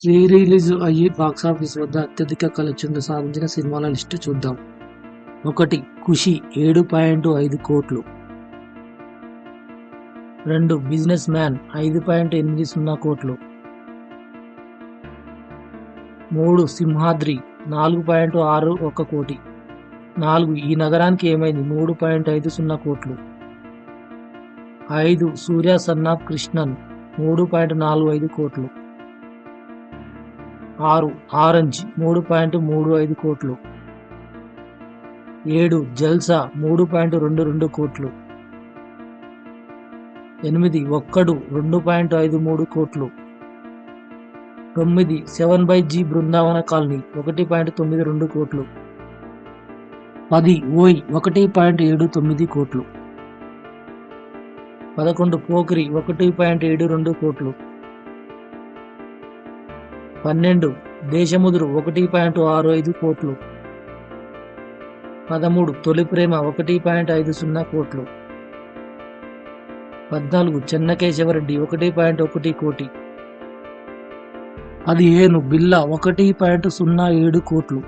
Re release అయ్యి box office వద్ద అత్యధిక కలెక్షన్లు సాధించిన సినిమాల లిస్టు చూద్దాం. 1. ఖుషి 7.5 కోట్లు. 2. బిజినెస్ మ్యాన్ 5.80 కోట్లు. 3. సింహాద్రి 4.61 కోటి. 4. ఈ నగరానికి ఏమైంది 3.50 కోట్లు. 5. సూర్య సన్ ఆఫ్ కృష్ణన్ 3.45 కోట్లు. 6. ఆరెంజ్ 3.35 కోట్లు. 7. జల్సా 3.22 కోట్లు. 8. ఒక్కడు 2.53 కోట్లు. 9. 7/G బృందావన కాలనీ 1.92 కోట్లు. 10. ఓయ్ 1.79 కోట్లు. 11. పోకిరి 1.72 కోట్లు. 12. దేశముదురు 1.65 కోట్లు. 13. తొలి ప్రేమ 1.50 కోట్లు. 14. చెన్నకేశవరెడ్డి 1.1 కోటి. 15. బిల్లా 1.07 కోట్లు.